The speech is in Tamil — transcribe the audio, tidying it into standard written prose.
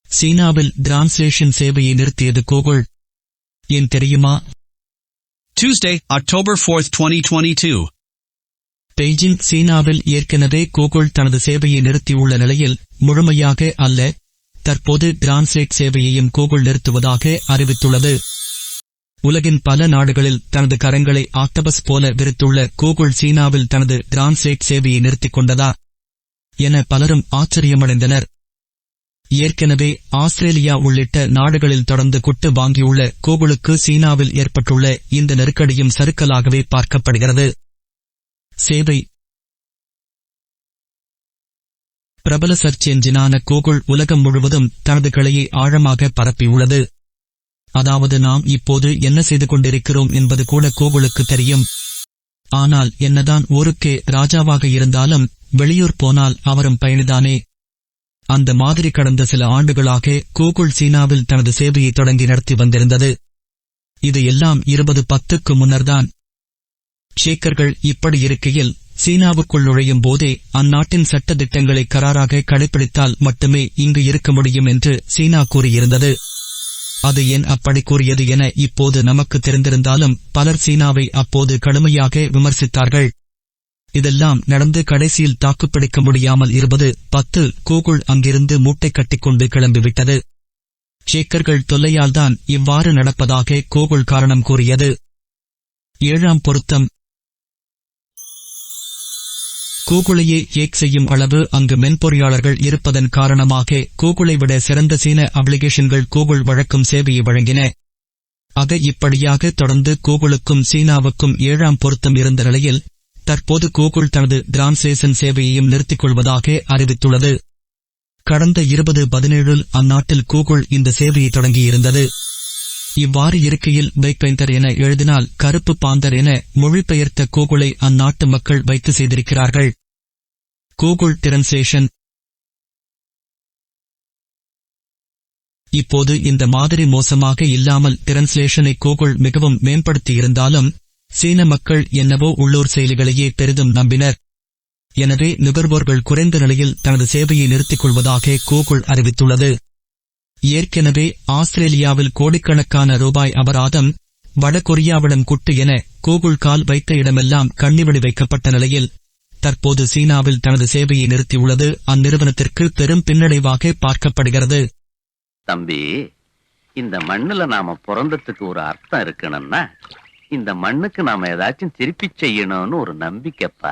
சீனாவில் டிரான்ஸ்லேஷன் சேவையை நிறுத்தியது கூகுள். ஏன் தெரியுமா? Tuesday, October 4th, 2022. பெய்ஜிங் சீனாவில் ஏற்கனவே கூகுள் தனது சேவையை நிறுத்தியுள்ள நிலையில் முழுமையாக அல்ல, தற்போது டிரான்ஸ்லேட் சேவையையும் கூகுள் நிறுத்துவதாக அறிவித்துள்ளது. உலகின் பல நாடுகளில் தனது கரங்களை ஆக்டபஸ் போல விரித்துள்ள கூகுள் சீனாவில் தனது டிரான்ஸ்லேட் சேவையை நிறுத்திக் கொண்டதா என பலரும் ஆச்சரியமடைந்தனர். ஏற்கனவே ஆஸ்திரேலியா உள்ளிட்ட நாடுகளில் தொடர்ந்து குட்டு வாங்கியுள்ள கூகுளுக்கு சீனாவில் ஏற்பட்டுள்ள இந்த நெருக்கடியும் சறுக்கலாகவே பார்க்கப்படுகிறது. சேவை பிரபல சர்ச் என்ஜினான கூகுள் உலகம் முழுவதும் தனது கிளையை ஆழமாக பரப்பியுள்ளது. அதாவது நாம் இப்போது என்ன செய்து கொண்டிருக்கிறோம் என்பது கூட கூகுளுக்கு தெரியும். ஆனால் என்னதான் ஊருக்கே ராஜாவாக இருந்தாலும் வெளியூர் போனால் அவரும் பயணிதானே. அந்த மாதிரி கடந்த சில ஆண்டுகளாக கூகுள் சீனாவில் தனது சேவையை தொடங்கி நடத்தி வந்திருந்தது. இது எல்லாம் 2010க்கு முன்னர்தான். ஷேக்கர்கள் இப்படி இருக்கையில் சீனாவுக்குள் நுழையும் போதே அந்நாட்டின் சட்ட திட்டங்களை கராராக கடைபிடித்தால் மட்டுமே இங்கு இருக்க முடியும் என்று சீனா கூறியிருந்தது. அது ஏன் அப்படி கூறியது என இப்போது நமக்கு தெரிந்திருந்தாலும் பலர் சீனாவை அப்போது கடுமையாக விமர்சித்தார்கள். இதெல்லாம் நடந்து கடைசியில் தாக்குப்பிடிக்க முடியாமல் 2010 கூகுள் அங்கிருந்து மூட்டை கட்டிக்கொண்டு கிளம்பிவிட்டது. ஷேக்கர்கள் தொல்லையால்தான் இவ்வாறு நடப்பதாக கூகுள் காரணம் கூறியது. 7ஆம் பொருத்தம். கூகுளையே ஹேக் செய்யும் அளவு அங்கு மென்பொறியாளர்கள் இருப்பதன் காரணமாக கூகுளை விட சிறந்த சீன அப்ளிகேஷன்கள் கூகுள் வழக்கும் சேவையை வழங்கின. ஆக இப்படியாக தொடர்ந்து கூகுளுக்கும் சீனாவுக்கும் 7ஆம் பொருத்தம் இருந்த நிலையில் தற்போது கூகுள் தனது டிரான்ஸ்லேஷன் சேவையையும் நிறுத்திக் கொள்வதாக அறிவித்துள்ளது. கடந்த 2017 அந்நாட்டில் கூகுள் இந்த சேவையை தொடங்கியிருந்தது. இவ்வாறு இருக்கையில் பைக்பெயிண்டர் என எழுதினால் கருப்பு பாந்தர் என மொழிபெயர்த்த கூகுளை அந்நாட்டு மக்கள் வைத்து செய்திருக்கிறார்கள். Google translation. இப்போது இந்த மாதிரி மோசமாக இல்லாமல் டிரான்ஸ்லேஷனை கூகுள் மிகவும் மேம்படுத்தியிருந்தாலும் சீன மக்கள் என்னவோ உள்ளூர் செயலிகளையே பெரிதும் நம்பினர். எனவே நுகர்வோர்கள் குறைந்த நிலையில் தனது சேவையை நிறுத்திக் கொள்வதாக கூகுள் அறிவித்துள்ளது. ஏற்கனவே ஆஸ்திரேலியாவில் கோடிக்கணக்கான ரூபாய் அபராதம், வடகொரியாவிடம் குட்டு என கூகுள் கால் வைத்த இடமெல்லாம் கண்ணிவெடி வைக்கப்பட்ட நிலையில் தற்போது சீனாவில் தனது சேவையை நிறுத்தியுள்ளது அந்நிறுவனத்திற்கு பெரும் பின்னடைவாக பார்க்கப்படுகிறது. தம்பி, இந்த மண்ணுல நாம பிறந்ததுக்கு ஒரு அர்த்தம் இருக்கணும்னா இந்த மண்ணுக்கு நாம ஏதாச்சும் திருப்பி செய்யணும்னு ஒரு நம்பிக்கைப்பா.